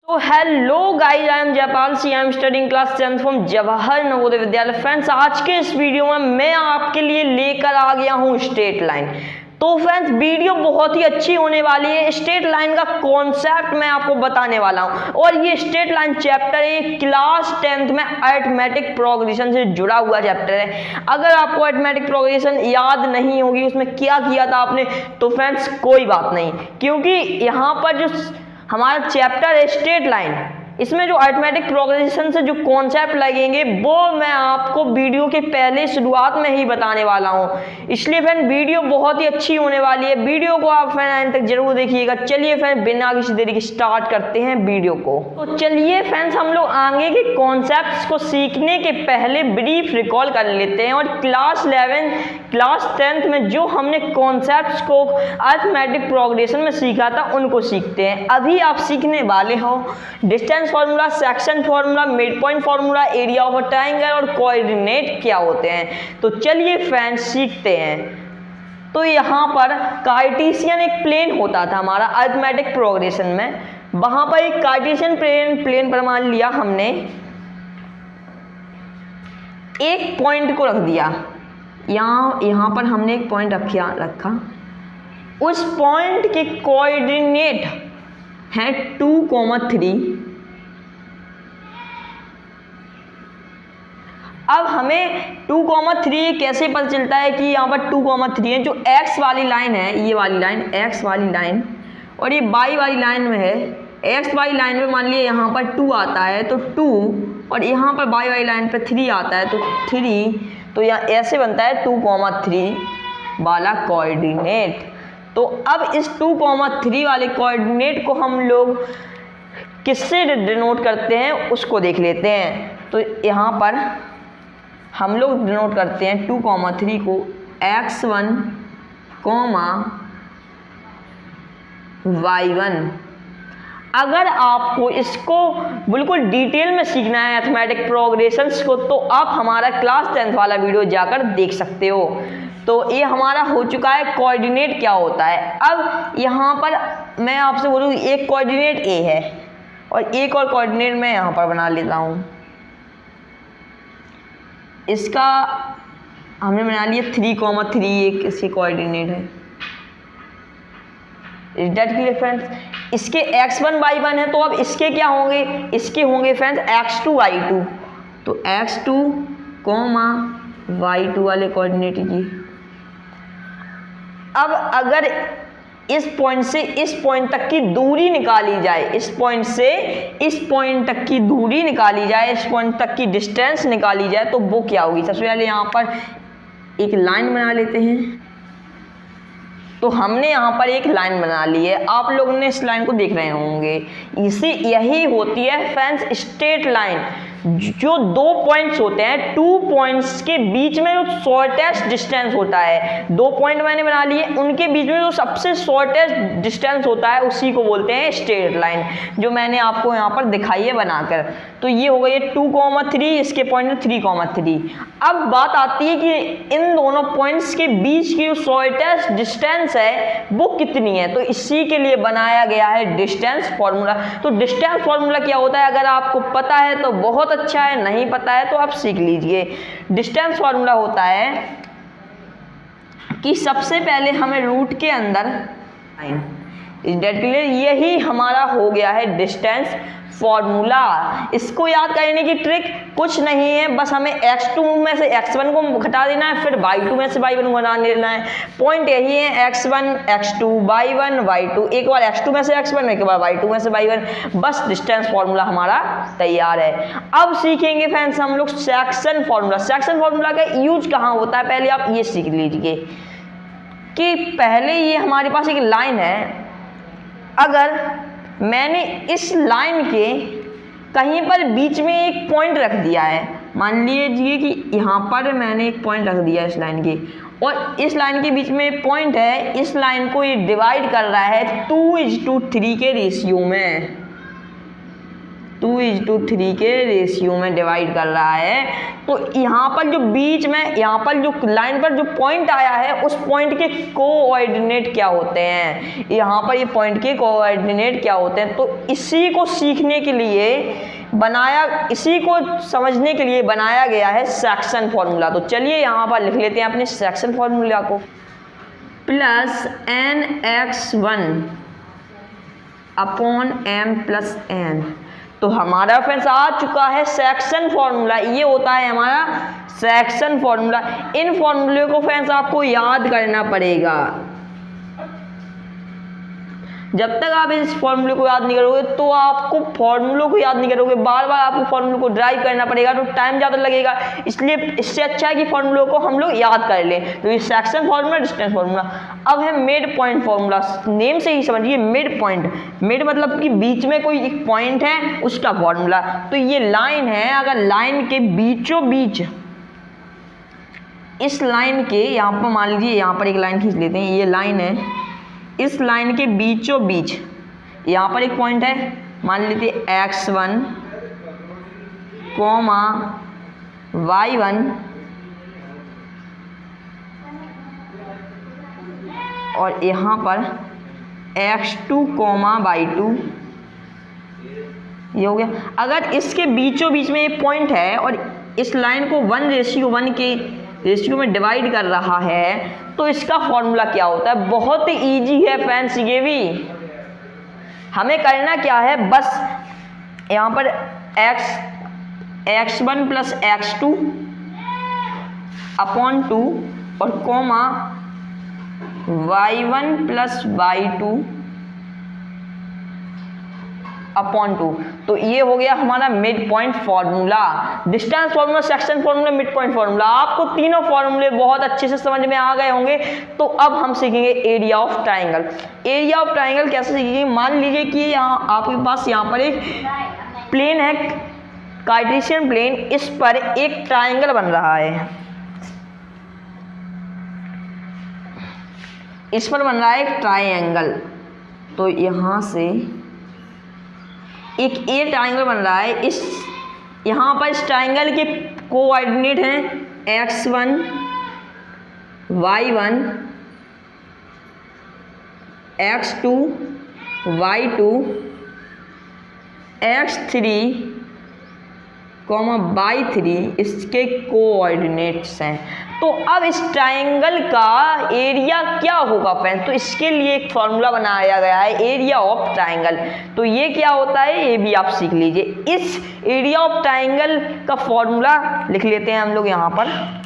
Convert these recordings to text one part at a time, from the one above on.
तो hello guys, I am Jaipal C. I am studying class 10th from Jawahar Navodaya Vidyalaya. Friends, आज के इस वीडियो में मैं आपके लिए लेकर आ गया हूं स्ट्रेट लाइन। तो फ्रेंड्स, वीडियो बहुत ही अच्छी होने वाली है। स्ट्रेट लाइन का कॉन्सेप्ट मैं आपको बताने वाला हूं और ये स्ट्रेट लाइन चैप्टर है, क्लास 10th में अरिथमेटिक प्रोग्रेशन से जुड़ा हुआ चैप्टर है। अगर आपको अरिथमेटिक प्रोग्रेशन याद नहीं होगी, उसमें क्या किया था आपने, तो फ्रेंड्स कोई बात नहीं, क्योंकि यहाँ पर जो हमारा चैप्टर है स्ट्रेट लाइन, इसमें जो अरिथमेटिक प्रोग्रेशन से जो कॉन्सेप्ट लगेंगे वो मैं आपको वीडियो के पहले शुरुआत में ही बताने वाला हूं। इसलिए फ्रेंड वीडियो बहुत ही अच्छी होने वाली है। वीडियो को आप फ्रेंड एंड तक जरूर देखिएगा। चलिए फ्रेंड, बिना किसी देरी के स्टार्ट करते हैं वीडियो को। तो चलिए फ्रेंड्स, हम लोग आगे के कॉन्सेप्ट्स को सीखने के पहले ब्रीफ रिकॉल कर लेते हैं और क्लास 10th में जो हमने कॉन्सेप्ट्स को अरिथमेटिक प्रोग्रेशन में सीखा था उनको सीखते हैं। अभी आप सीखने वाले हो distance formula, section formula, mid point formula, area of a triangle और कोऑर्डिनेट क्या होते हैं। तो चलिए फ्रेंड्स सीखते हैं। तो यहाँ पर कार्टेशियन एक प्लेन होता था हमारा अरिथमेटिक प्रोग्रेशन में। वहां पर एक कार्टेशियन प्लेन पर मान लिया हमने एक पॉइंट को रख दिया। यहाँ पर हमने एक पॉइंट रखा। उस पॉइंट के कोऑर्डिनेट हैं 2,3। अब हमें 2,3 कैसे पता चलता है कि यहाँ पर 2,3 है। जो x वाली लाइन है, ये वाली लाइन x वाली लाइन, और ये y वाली लाइन में है। x वाली लाइन में मान लिया यहाँ पर 2 आता है तो 2, और यहाँ पर y वाली लाइन पर 3 आता है तो 3। तो यहाँ ऐसे बनता है 2,3 वाला कोऑर्डिनेट। तो अब इस 2,3 वाले कोऑर्डिनेट को हम लोग किससे डिनोट करते हैं उसको देख लेते हैं। तो यहाँ पर हम लोग डिनोट करते हैं 2,3 को x1, y1। अगर आपको इसको बिल्कुल डिटेल में सीखना है अरिथमेटिक प्रोग्रेशंस को, तो आप हमारा क्लास 10th वाला वीडियो जाकर देख सकते हो। तो ये हमारा हो चुका है कोऑर्डिनेट क्या होता है। अब यहाँ पर मैं आपसे बोलूँ, एक कोऑर्डिनेट ए है और एक और कोऑर्डिनेट मैं यहाँ पर बना लेता हूँ। इसका हमने बना लिया 3,3, एक इसके कोऑर्डिनेट है। Is that clear friends? इसके x1 y1 है, तो अब इसके क्या होंगे, इसके होंगे फ्रेंड्स x2 y2। तो x2, y2 वाले कोऑर्डिनेट जी। अब अगर इस पॉइंट से इस पॉइंट तक की दूरी निकाली जाए, इस पॉइंट से इस पॉइंट तक की दूरी निकाली जाए, इस पॉइंट तक की डिस्टेंस निकाली जाए, तो वो क्या होगी। सबसे पहले यहाँ पर एक लाइन बना लेते हैं। तो हमने यहाँ पर एक लाइन बना ली है, आप लोगों ने इस लाइन को देख रहे होंगे। इसी यही होती है फ्रेंड्स स्ट्रेट लाइन। जो दो पॉइंट्स होते हैं, 2 पॉइंट्स के बीच में जो शॉर्टेस्ट डिस्टेंस होता है, 2 पॉइंट मैंने बना लिए, उनके बीच में जो सबसे शॉर्टेस्ट डिस्टेंस होता है उसी को बोलते हैं स्ट्रेट लाइन, जो मैंने आपको यहाँ पर दिखाई है बनाकर। तो ये हो गई 2,3, इसके पॉइंट 3,3। अब बात आती है कि इन दोनों पॉइंट्स के बीच की जो शॉर्टेस्ट डिस्टेंस है वो कितनी है। तो इसी के लिए बनाया गया है डिस्टेंस फॉर्मूला। तो डिस्टेंस फॉर्मूला क्या होता है, अगर आपको पता है तो बहुत अच्छा है, नहीं पता है तो आप सीख लीजिए। डिस्टेंस फॉर्मूला होता है कि सबसे पहले हमें रूट के अंदर लाइन, इज दैट क्लियर? यही हमारा हो गया है डिस्टेंस फॉर्मूला। इसको याद करने की ट्रिक कुछ नहीं है, बस हमें x2 में से x1 को घटा देना है, फिर y2 में से y1 को घटा देना है। पॉइंट यही है, x1 x2 y1 y2, एक बार x2 में से x1, एक बार y2 में से y1, बस डिस्टेंस फॉर्मूला हमारा तैयार है। अब सीखेंगे फ्रेंड्स हम लोग सेक्शन फॉर्मूला। सेक्शन फॉर्मूला का यूज कहाँ होता है, पहले आप ये सीख लीजिए कि पहले ये हमारे पास एक लाइन है। अगर मैंने इस लाइन के कहीं पर बीच में एक पॉइंट रख दिया है, मान लीजिए कि यहाँ पर मैंने एक पॉइंट रख दिया इस लाइन के, और इस लाइन के बीच में एक पॉइंट है, इस लाइन को ये डिवाइड कर रहा है 2:3 के रेशियो में। 2:3 के रेशियो में डिवाइड कर रहा है। तो यहाँ पर जो बीच में, यहाँ पर जो लाइन पर जो पॉइंट आया है उस पॉइंट के कोऑर्डिनेट क्या होते हैं, यहाँ पर ये पॉइंट के कोऑर्डिनेट क्या होते हैं। तो इसी को सीखने के लिए बनाया, इसी को समझने के लिए बनाया गया है सेक्शन फॉर्मूला। तो चलिए यहाँ पर लिख लेते हैं अपने सेक्शन फॉर्मूला को, plus nx1 upon m plus n। तो हमारा फ्रेंड्स आ चुका है सेक्शन फॉर्मूला, ये होता है हमारा सेक्शन फॉर्मूला। इन फॉर्मूले को फ्रेंड्स आपको याद करना पड़ेगा। जब तक आप इस फॉर्मूले को याद नहीं करोगे तो आपको फॉर्मूलों को याद नहीं करोगे, बार बार आपको फॉर्मूले को ड्राइव करना पड़ेगा, तो टाइम ज़्यादा लगेगा। इसलिए इससे अच्छा है कि फॉर्मूलों को हम लोग याद कर लें। तो ये सेक्शन फार्मूला, डिस्टेंस फार्मूला। अब है मिड पॉइंट फार्मूला, नेम से ही समझिए मिड पॉइंट। मिड मतलब कि बीच में कोई एक पॉइंट है उसका फॉर्मूला। तो ये लाइन है, अगर लाइन के बीचों बीच, इस लाइन के यहाँ पर मान लीजिए, यहाँ पर एक लाइन खींच लेते हैं, ये लाइन है, इस लाइन के बीचों बीच यहाँ पर एक पॉइंट है, मान लेते x1 कॉमा y1 और यहाँ पर x2 कॉमा y2, ये हो गया। अगर इसके बीचों बीच में एक पॉइंट है और इस लाइन को 1:1 के रेशियो में डिवाइड कर रहा है तो इसका फॉर्मूला क्या होता है। बहुत ही ईजी है फ्रेंड्स, ये भी हमें करना क्या है, बस यहाँ पर x1 प्लस x2 अपॉन 2 और comma y1 plus y2 upon 2। तो ये हो गया हमारा mid point formula, distance formula, section formula, mid point formula. आपको तीनों फॉर्मूले बहुत अच्छे से समझ में आ गए होंगे। तो अब हम सीखेंगे area of triangle. Area of triangle कैसे सीखेंगे, मान लीजिए कि यहाँ आपके पास यहाँ पर एक प्लेन है, कार्टेशियन प्लेन, इस पर एक ट्राइंगल बन रहा है, इस पर बन रहा है एक ट्राइंगल। तो यहाँ से एक ए ट्राइंगल बन रहा है, इस यहाँ पर इस ट्राइंगल के कोऑर्डिनेट हैं x1 y1 x2 y2 x3 y3, इसके कोऑर्डिनेट्स हैं। तो अब इस ट्राइंगल का एरिया क्या होगा फ्रेंड्स, तो इसके लिए एक फॉर्मूला बनाया गया है एरिया ऑफ ट्राइंगल। तो ये क्या होता है ये भी आप सीख लीजिए। इस एरिया ऑफ ट्राइंगल का फॉर्मूला लिख लेते हैं हम लोग यहाँ पर।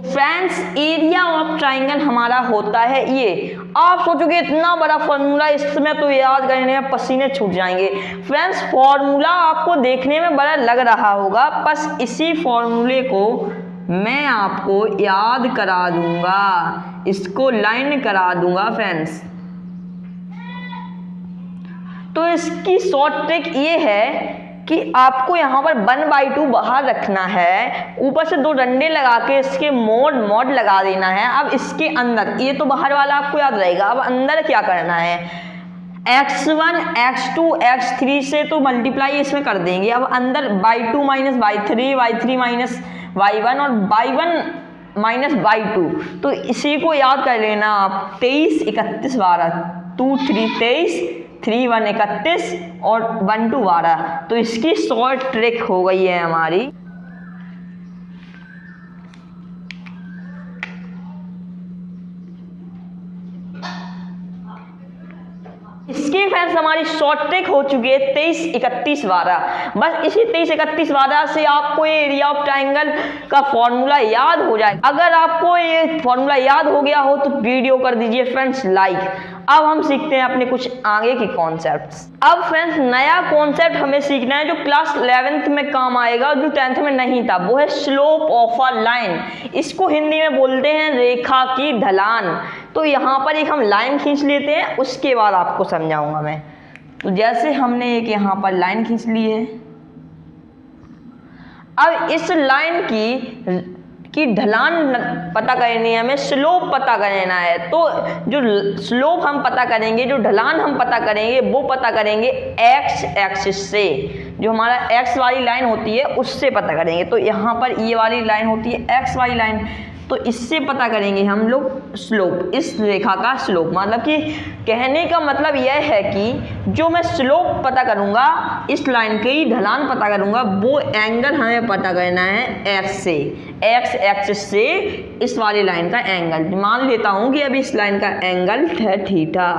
फ्रेंड्स एरिया ऑफ ट्राइंगल हमारा होता है ये। आप सोचोगे इतना बड़ा फॉर्मूला, इसमें तो याद करने में पसीने छूट जाएंगे। फ्रेंड्स फॉर्मूला आपको देखने में बड़ा लग रहा होगा, बस इसी फॉर्मूले को मैं आपको याद करा दूंगा, इसको लाइन करा दूंगा फ्रेंड्स। तो इसकी शॉर्ट ट्रिक ये है कि आपको यहाँ पर 1/2 बाहर रखना है, ऊपर से 2 डंडे लगा के इसके मोड लगा देना है। अब इसके अंदर, ये तो बाहर वाला आपको याद रहेगा, अब अंदर क्या करना है, x1 x2 x3 से तो मल्टीप्लाई इसमें कर देंगे। अब अंदर y2 minus y3 y3 minus y1 और y1 माइनस y2। तो इसी को याद कर लेना आप, 23 31 12, 2 3 23, 3 1 31 और 1 2 12। तो इसकी शॉर्ट ट्रिक हो गई है हमारी। इसकी फ्रेंड्स फ्रेंड्स हमारी शॉर्ट ट्रिक हो चुकी है 23, 31, 12। बस इसी 23, 31, 12 से आपको ये एरिया ऑफ ट्राइंगल का फॉर्मूला याद हो जाए। अगर आपको ये फॉर्मूला याद हो गया हो तो वीडियो कर दीजिए फ्रेंड्स लाइक। अब हम सीखते हैं अपने कुछ आगे के कॉन्सेप्ट्स। अब फ्रेंड्स नया कॉन्सेप्ट हमें सीखना है जो क्लास 11th में काम आएगा, जो 10th में नहीं था, वो है स्लोप ऑफ अ लाइन। इसको हिंदी में बोलते हैं रेखा की ढलान। तो यहाँ पर एक हम लाइन खींच लेते हैं, उसके बाद आपको समझाऊंगा मैं। तो जैसे हमने एक यहाँ पर लाइन खींच ली है, अब इस लाइन की ढलान पता करनी है हमें, स्लोप पता करना है। तो जो स्लोप हम पता करेंगे, जो ढलान हम पता करेंगे, वो पता करेंगे एक्स एक्सिस से। जो हमारा एक्स वाली लाइन होती है उससे पता करेंगे। तो यहाँ पर ये वाली लाइन होती है एक्स वाली लाइन, तो इससे पता करेंगे हम लोग स्लोप, इस रेखा का स्लोप। मतलब कि कहने का मतलब यह है कि जो मैं स्लोप पता करूंगा, इस लाइन की ढलान पता करूंगा, वो एंगल हमें पता करना है एक्स से, एक्स एक्सिस से इस वाली लाइन का एंगल। मान लेता हूं कि अभी इस लाइन का एंगल है थीटा,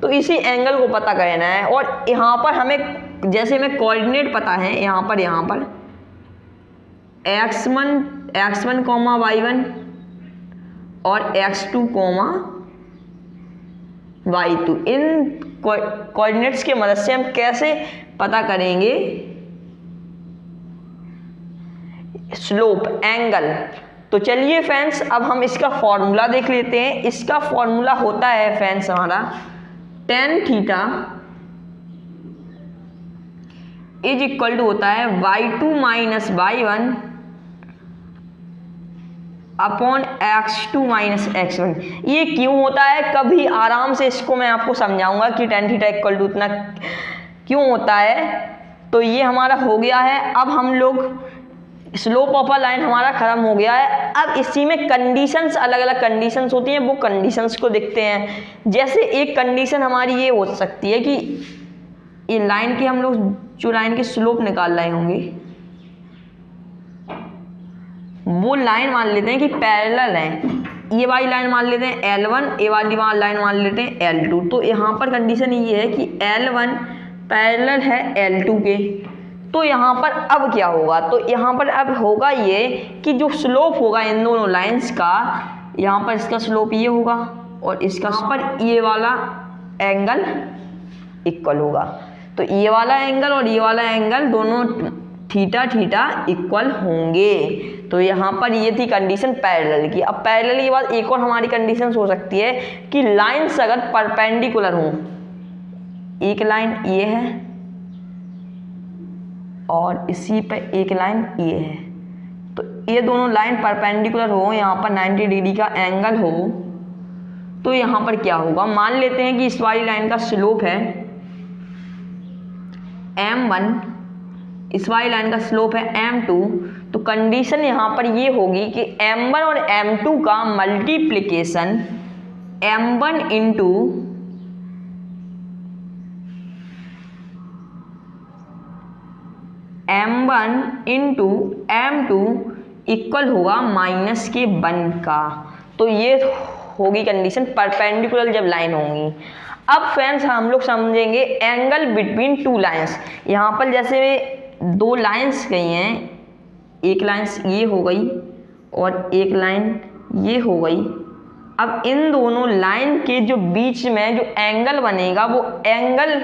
तो इसी एंगल को पता करना है। और यहाँ पर हमें जैसे हमें कोऑर्डिनेट पता है, यहाँ पर x1 कॉमा y1 और x2 कॉमा y2, इन कोऑर्डिनेट्स के मदद से हम कैसे पता करेंगे स्लोप, एंगल। तो चलिए फ्रेंड्स अब हम इसका फॉर्मूला देख लेते हैं। इसका फॉर्मूला होता है फ्रेंड्स हमारा tan theta is equal to होता है y2 minus y1 upon x2 minus x1। ये क्यों होता है, कभी आराम से इसको मैं आपको समझाऊंगा कि tan थीटा इक्वल टू इतना क्यों होता है। तो ये हमारा हो गया है। अब हम लोग स्लोप ऑफ अ लाइन हमारा खत्म हो गया है। अब इसी में कंडीशंस, अलग अलग कंडीशंस होती हैं, वो कंडीशंस को देखते हैं। जैसे एक कंडीशन हमारी ये हो सकती है कि ये लाइन की हम लोग जो लाइन की स्लोप निकाल रहे होंगे, वो लाइन मान लेते हैं कि पैरेलल है। ये वाली लाइन मान लेते हैं L1, ये वाली लाइन मान लेते हैं L2। तो यहाँ पर कंडीशन ये है कि L1 पैरेलल है L2 के। तो यहाँ पर अब क्या होगा, तो यहाँ पर अब होगा ये कि जो स्लोप होगा इन दोनों लाइंस का, यहाँ पर इसका स्लोप ये होगा और इसका पर ये वाला एंगल इक्वल होगा। तो ये वाला एंगल और ये वाला एंगल दोनों थीटा थीटा इक्वल होंगे। तो यहाँ पर ये थी कंडीशन पैरेलल की। अब पैरेलल के बाद एक और हमारी कंडीशन हो सकती है कि लाइंस अगर परपेंडिकुलर हो, एक लाइन ये है और इसी पे एक लाइन ये है, तो ये दोनों लाइन परपेंडिकुलर हो, यहाँ पर 90 डिग्री का एंगल हो, तो यहाँ पर क्या होगा, मान लेते हैं कि इस वाली लाइन का स्लोप है m1, इस वाली लाइन का स्लोप है m2। तो कंडीशन यहाँ पर ये होगी कि m1 और m2 का multiplication m1 into m2 equal होगा माइनस के 1 का। तो ये होगी कंडीशन परपेंडिकुलर जब लाइन होंगी। अब फ्रेंड्स हम लोग समझेंगे एंगल बिटवीन टू लाइंस। यहाँ पर जैसे दो लाइंस गई हैं, एक लाइन ये हो गई और एक लाइन ये हो गई। अब इन दोनों लाइन के जो बीच में जो एंगल बनेगा, वो एंगल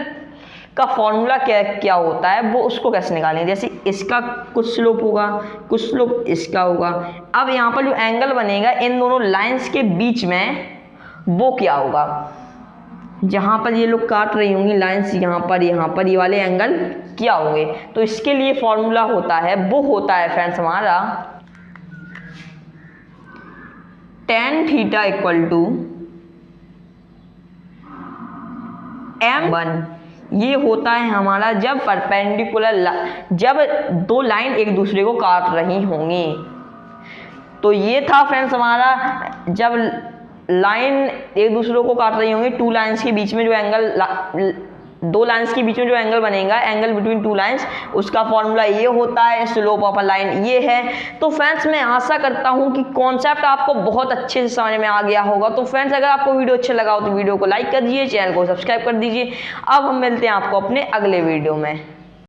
का फॉर्मूला क्या होता है, वो उसको कैसे निकालेंगे। जैसे इसका कुछ स्लोप होगा, कुछ स्लोप इसका होगा। अब यहाँ पर जो एंगल बनेगा इन दोनों लाइंस के बीच में, वो क्या होगा, जहाँ पर ये लोग काट रही होंगी लाइंस, यहाँ पर ये वाले एंगल क्या होंगे। तो इसके लिए फॉर्मूला होता है, वो होता है फ्रेंड्स हमारा tan theta equal to m1। ये होता है हमारा जब परपेंडिकुलर, जब दो लाइन एक दूसरे को काट रही होंगी। तो ये था फ्रेंड्स हमारा जब लाइन एक दूसरे को काट रही होंगी, टू लाइंस के बीच में जो एंगल दो लाइंस के बीच में जो एंगल बनेगा, एंगल बिटवीन टू लाइंस, उसका फॉर्मूला ये होता है, स्लोप ऑफ अ लाइन ये है। तो फ्रेंड्स मैं आशा करता हूँ कि कॉन्सेप्ट आपको बहुत अच्छे से समझ में आ गया होगा। तो फ्रेंड्स अगर आपको वीडियो अच्छा लगा हो तो वीडियो को लाइक कर दीजिए, चैनल को सब्सक्राइब कर दीजिए। अब हम मिलते हैं आपको अपने अगले वीडियो में।